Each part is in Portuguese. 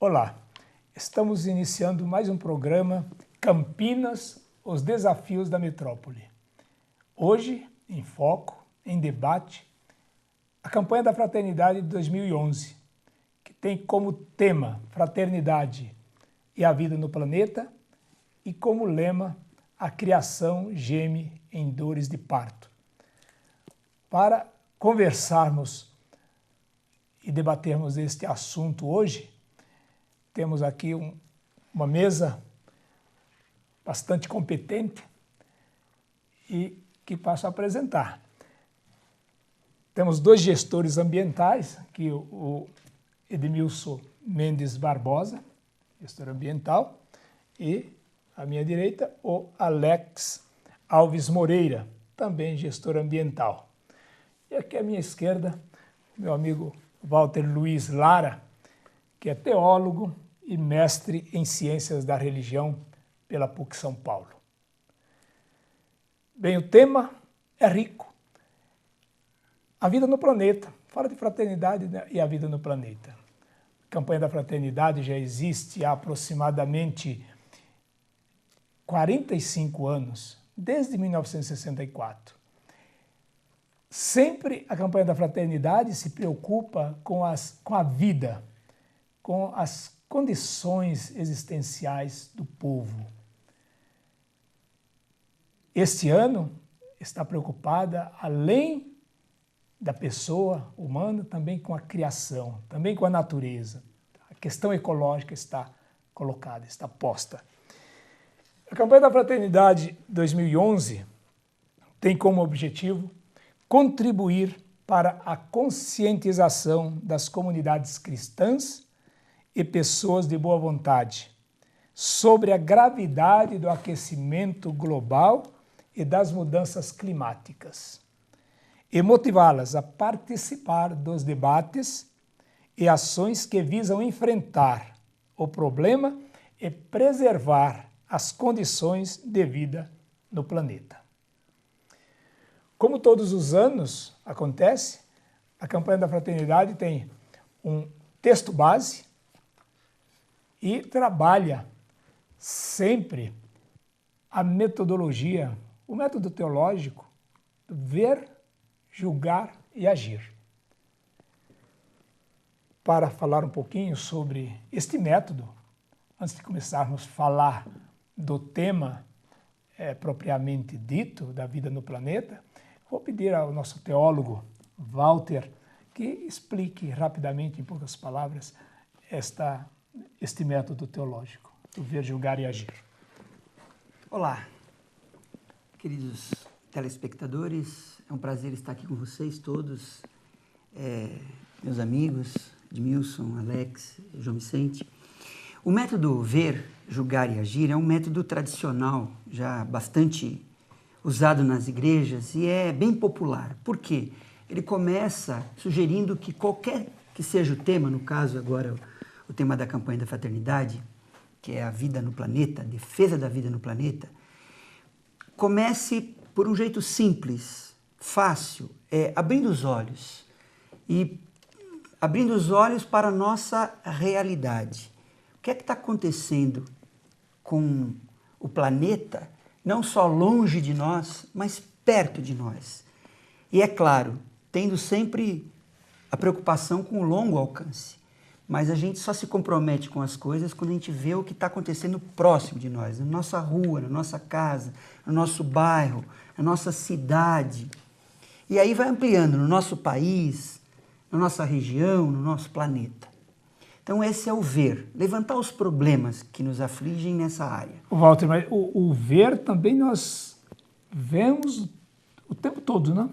Olá, estamos iniciando mais um programa Campinas, os desafios da metrópole. Hoje, em foco, em debate, a campanha da Fraternidade de 2011, que tem como tema Fraternidade e a vida no planeta e como lema a criação geme em dores de parto. Para conversarmos e debatermos este assunto hoje, temos aqui uma mesa bastante competente e que passo a apresentar. Temos dois gestores ambientais, aqui o Edmilson Mendes Barbosa, gestor ambiental, e à minha direita o Alex Alves Moreira, também gestor ambiental. E aqui à minha esquerda, meu amigo Walter Luiz Lara, que é teólogo e mestre em Ciências da Religião pela PUC São Paulo. Bem, o tema é rico. A vida no planeta. Fala de fraternidade, né, e a vida no planeta. A campanha da fraternidade já existe há aproximadamente 45 anos, desde 1964. Sempre a campanha da fraternidade se preocupa com a vida, com as condições existenciais do povo. Este ano está preocupada, além da pessoa humana, também com a criação, também com a natureza. A questão ecológica está colocada, está posta. A campanha da Fraternidade 2011 tem como objetivo contribuir para a conscientização das comunidades cristãs e pessoas de boa vontade sobre a gravidade do aquecimento global e das mudanças climáticas e motivá-las a participar dos debates e ações que visam enfrentar o problema e preservar as condições de vida no planeta. Como todos os anos acontece, a campanha da Fraternidade tem um texto base e trabalha sempre a metodologia, o método teológico, ver, julgar e agir. Para falar um pouquinho sobre este método, antes de começarmos a falar do tema propriamente dito, da vida no planeta, vou pedir ao nosso teólogo Walter que explique rapidamente, em poucas palavras, este método teológico, do ver, julgar e agir. Olá, queridos telespectadores, é um prazer estar aqui com vocês todos, meus amigos, Edmilson, Alex, João Vicente. O método ver, julgar e agir é um método tradicional, já bastante usado nas igrejas e é bem popular. Por quê? Ele começa sugerindo que qualquer que seja o tema, no caso agora o tema da campanha da fraternidade, que é a vida no planeta, a defesa da vida no planeta, comece por um jeito simples, fácil, abrindo os olhos. E abrindo os olhos para a nossa realidade. O que é que está acontecendo com o planeta, não só longe de nós, mas perto de nós? E é claro, tendo sempre a preocupação com o longo alcance. Mas a gente só se compromete com as coisas quando a gente vê o que está acontecendo próximo de nós, na nossa rua, na nossa casa, no nosso bairro, na nossa cidade. E aí vai ampliando no nosso país, na nossa região, no nosso planeta. Então esse é o ver, levantar os problemas que nos afligem nessa área. Walter, mas o ver também nós vemos o tempo todo, não?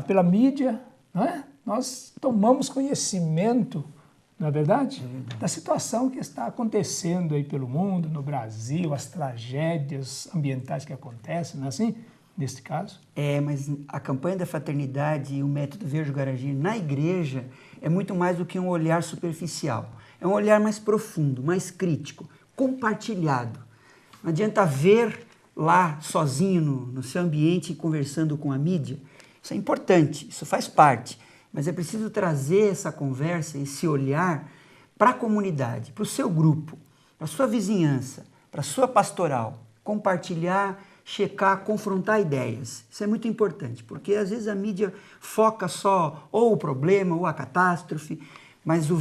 Pela mídia, não é? Nós tomamos conhecimento, não é verdade? Da situação que está acontecendo aí pelo mundo, no Brasil, as tragédias ambientais que acontecem, não é assim? Neste caso? Mas a campanha da fraternidade e o método Ver, Julgar e Agir na igreja é muito mais do que um olhar superficial. É um olhar mais profundo, mais crítico, compartilhado. Não adianta ver lá sozinho no seu ambiente conversando com a mídia. Isso é importante, isso faz parte. Mas é preciso trazer essa conversa, esse olhar para a comunidade, para o seu grupo, para a sua vizinhança, para a sua pastoral, compartilhar, checar, confrontar ideias. Isso é muito importante, porque às vezes a mídia foca só ou o problema ou a catástrofe, mas um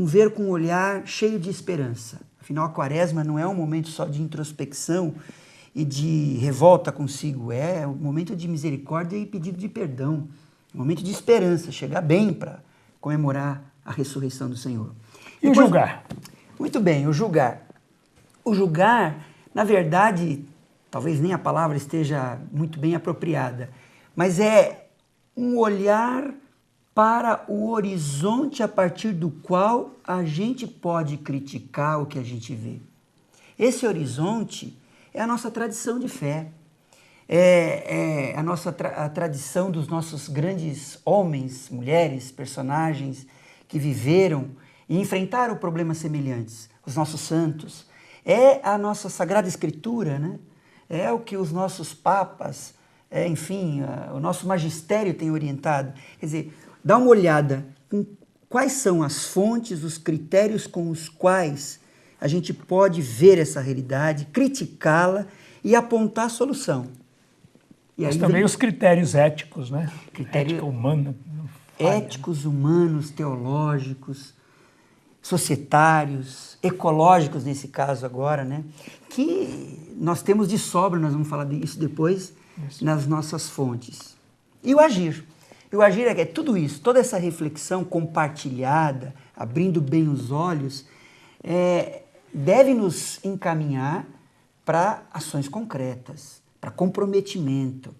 ver com um olhar cheio de esperança. Afinal, a quaresma não é um momento só de introspecção e de revolta consigo, é um momento de misericórdia e pedido de perdão, um momento de esperança, chegar bem para comemorar a ressurreição do Senhor. E o julgar? Muito bem, o julgar. O julgar, na verdade, talvez nem a palavra esteja muito bem apropriada, mas é um olhar para o horizonte a partir do qual a gente pode criticar o que a gente vê. Esse horizonte é a nossa tradição de fé, é a tradição dos nossos grandes homens, mulheres, personagens que viveram e enfrentaram problemas semelhantes, os nossos santos. É a nossa Sagrada Escritura, né? É o que os nossos papas, enfim, o nosso magistério tem orientado. Quer dizer, dá uma olhada em quais são as fontes, os critérios com os quais a gente pode ver essa realidade, criticá-la e apontar a solução. E mas também os critérios éticos, né? Ética humana. Éticos, humanos, teológicos, societários, ecológicos nesse caso agora, né? Que nós temos de sobra, nós vamos falar disso depois, nas nossas fontes. E o agir. E o agir é tudo isso, toda essa reflexão compartilhada, abrindo bem os olhos, deve nos encaminhar para ações concretas, para comprometimento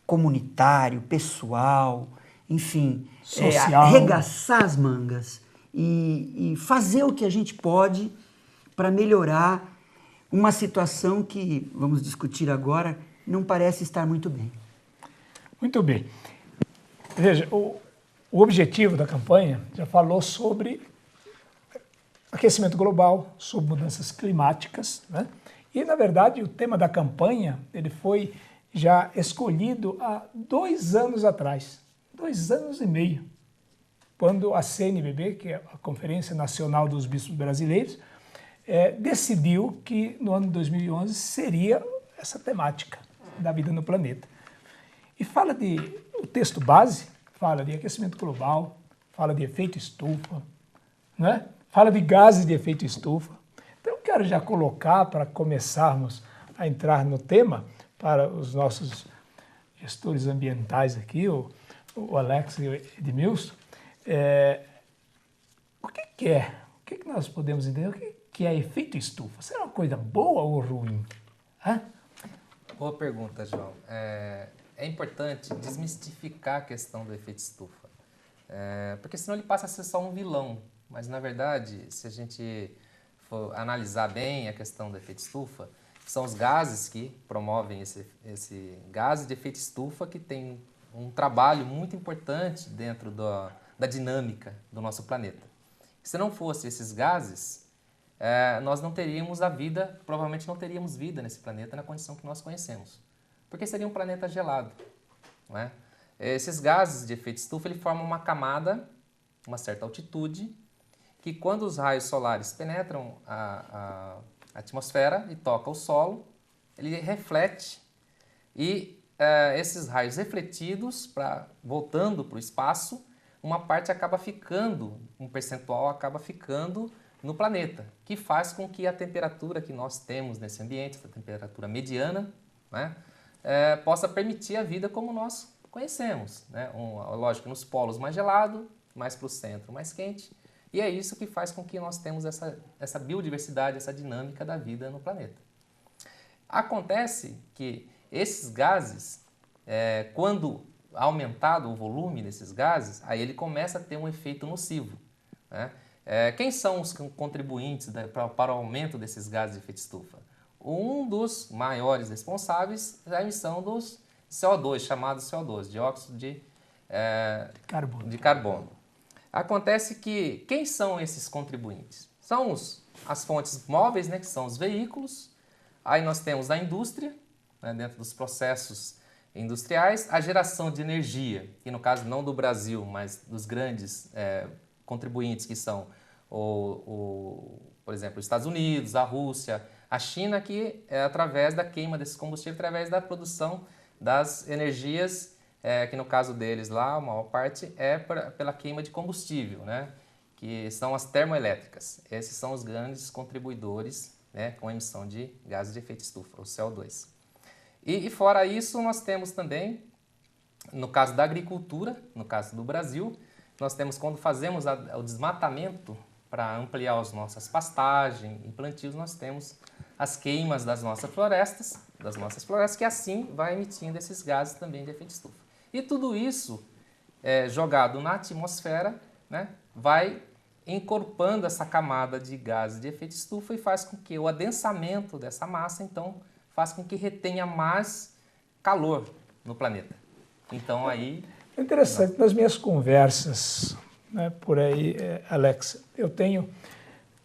comunitário, pessoal, enfim, social. Arregaçar as mangas e fazer o que a gente pode para melhorar uma situação que, vamos discutir agora, não parece estar muito bem. Muito bem. Veja, o objetivo da campanha já falou sobre aquecimento global, sobre mudanças climáticas, né? E, na verdade, o tema da campanha ele foi já escolhido há 2 anos atrás, 2 anos e meio, quando a CNBB, que é a Conferência Nacional dos Bispos Brasileiros, decidiu que no ano de 2011 seria essa temática da vida no planeta. E o texto base fala de aquecimento global, fala de efeito estufa, né? Fala de gases de efeito estufa. Então eu quero já colocar, para começarmos a entrar no tema, para os nossos gestores ambientais aqui, o Alex e o Edmilson, o que nós podemos entender? O que é efeito estufa? Será uma coisa boa ou ruim? Hã? Boa pergunta, João. É importante desmistificar a questão do efeito estufa, porque senão ele passa a ser só um vilão. Mas, na verdade, se a gente for analisar bem a questão do efeito estufa, são os gases que promovem esse gás de efeito estufa que tem um trabalho muito importante dentro da dinâmica do nosso planeta. Se não fossem esses gases, nós não teríamos a vida, provavelmente não teríamos vida nesse planeta na condição que nós conhecemos, porque seria um planeta gelado, não é? Esses gases de efeito estufa ele formam uma camada, uma certa altitude, que quando os raios solares penetram a atmosfera e tocam o solo, ele reflete e esses raios refletidos, voltando para o espaço, uma parte acaba ficando, um percentual acaba ficando no planeta, que faz com que a temperatura que nós temos nesse ambiente, a temperatura mediana, né, possa permitir a vida como nós conhecemos, né? Lógico, nos polos mais gelado, mais para o centro mais quente, e é isso que faz com que nós temos essa biodiversidade, essa dinâmica da vida no planeta. Acontece que esses gases, quando aumentado o volume desses gases, aí ele começa a ter um efeito nocivo, né? Quem são os contribuintes para o aumento desses gases de efeito estufa? Um dos maiores responsáveis é a emissão dos CO2, chamado CO2, dióxido de carbono. Acontece que quem são esses contribuintes? São as fontes móveis, né, que são os veículos. Aí nós temos a indústria, né, dentro dos processos industriais, a geração de energia, que no caso não do Brasil, mas dos grandes contribuintes, que são por exemplo, os Estados Unidos, a Rússia, a China, que é através da queima desse combustível, através da produção das energias, que no caso deles lá, a maior parte é pela queima de combustível, né? Que são as termoelétricas. Esses são os grandes contribuidores, né, com a emissão de gases de efeito estufa, o CO2. E fora isso, nós temos também, no caso da agricultura, no caso do Brasil, nós temos quando fazemos o desmatamento para ampliar as nossas pastagens e plantios, nós temos as queimas das nossas florestas, que assim vai emitindo esses gases também de efeito estufa. E tudo isso jogado na atmosfera, né, vai encorpando essa camada de gases de efeito estufa e faz com que o adensamento dessa massa, então, faz com que retenha mais calor no planeta. Então, aí... É interessante, nas minhas conversas, né, por aí, Alex, eu tenho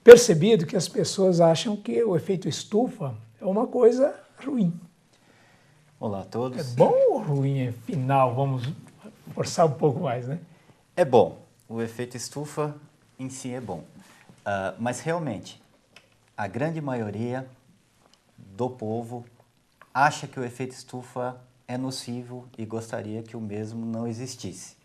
percebido que as pessoas acham que o efeito estufa é uma coisa ruim. Olá a todos. É bom ou ruim, afinal? Vamos forçar um pouco mais, né? É bom. O efeito estufa em si é bom. Mas realmente, a grande maioria do povo acha que o efeito estufa é nocivo e gostaria que o mesmo não existisse.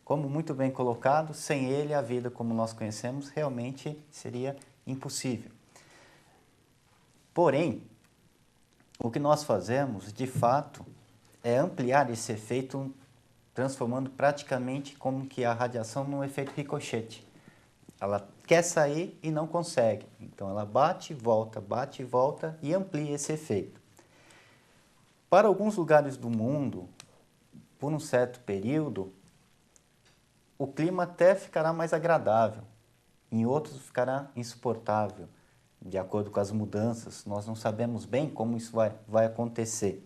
Como muito bem colocado, sem ele a vida como nós conhecemos realmente seria impossível. Porém, o que nós fazemos, de fato, é ampliar esse efeito, transformando praticamente como que a radiação num efeito ricochete. Ela quer sair e não consegue. Então, ela bate e volta e amplia esse efeito. Para alguns lugares do mundo, por um certo período, o clima até ficará mais agradável. Em outros, ficará insuportável, de acordo com as mudanças. Nós não sabemos bem como isso vai acontecer.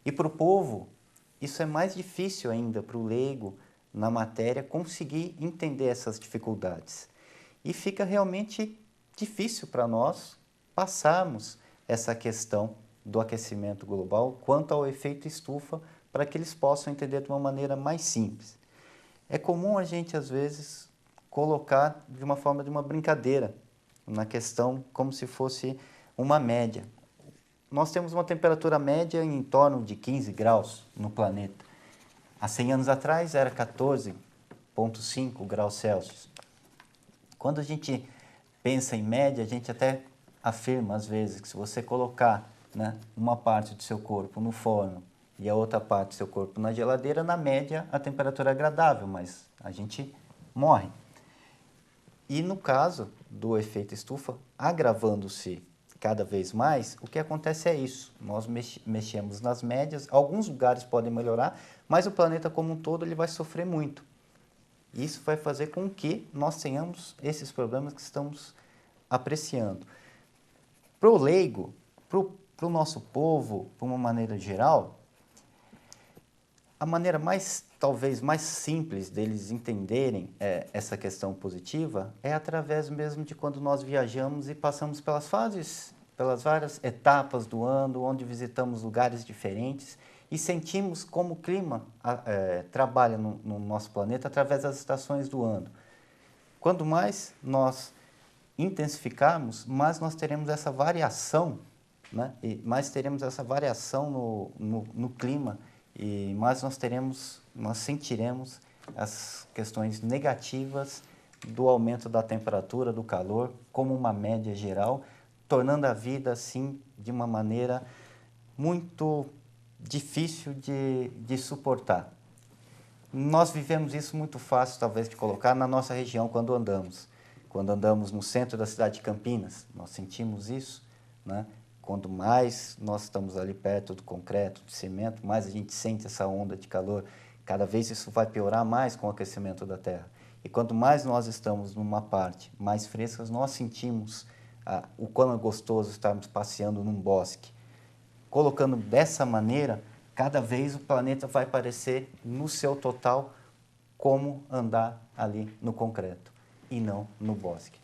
E para o povo, isso é mais difícil ainda, para o leigo na matéria, conseguir entender essas dificuldades. E fica realmente difícil para nós passarmos essa questão do aquecimento global quanto ao efeito estufa, para que eles possam entender de uma maneira mais simples. É comum a gente, às vezes, colocar de uma forma de uma brincadeira na questão como se fosse uma média. Nós temos uma temperatura média em torno de 15 graus no planeta. Há 100 anos atrás era 14,5 graus Celsius. Quando a gente pensa em média, a gente até afirma às vezes que se você colocar, né, uma parte do seu corpo no forno e a outra parte do seu corpo na geladeira, na média a temperatura é agradável, mas a gente morre. E no caso do efeito estufa, agravando-se cada vez mais, o que acontece é isso. Nós mexemos nas médias, alguns lugares podem melhorar, mas o planeta como um todo ele vai sofrer muito. Isso vai fazer com que nós tenhamos esses problemas que estamos apreciando. Para o leigo, para o nosso povo, de uma maneira geral, a maneira talvez mais simples deles entenderem essa questão positiva é através mesmo de quando nós viajamos e passamos pelas várias etapas do ano, onde visitamos lugares diferentes e sentimos como o clima trabalha no nosso planeta através das estações do ano. Quanto mais nós intensificarmos, mais nós teremos essa variação, né? E mais teremos essa variação no clima e mais nós sentiremos as questões negativas do aumento da temperatura, do calor, como uma média geral, tornando a vida assim de uma maneira muito difícil de suportar. Nós vivemos isso muito fácil, talvez, de colocar na nossa região quando andamos. Quando andamos no centro da cidade de Campinas, nós sentimos isso, né? Quanto mais nós estamos ali perto do concreto, do cimento, mais a gente sente essa onda de calor. Cada vez isso vai piorar mais com o aquecimento da Terra. E quanto mais nós estamos numa parte mais fresca, nós sentimos o quão é gostoso estarmos passeando num bosque. Colocando dessa maneira, cada vez o planeta vai parecer, no seu total, como andar ali no concreto e não no bosque.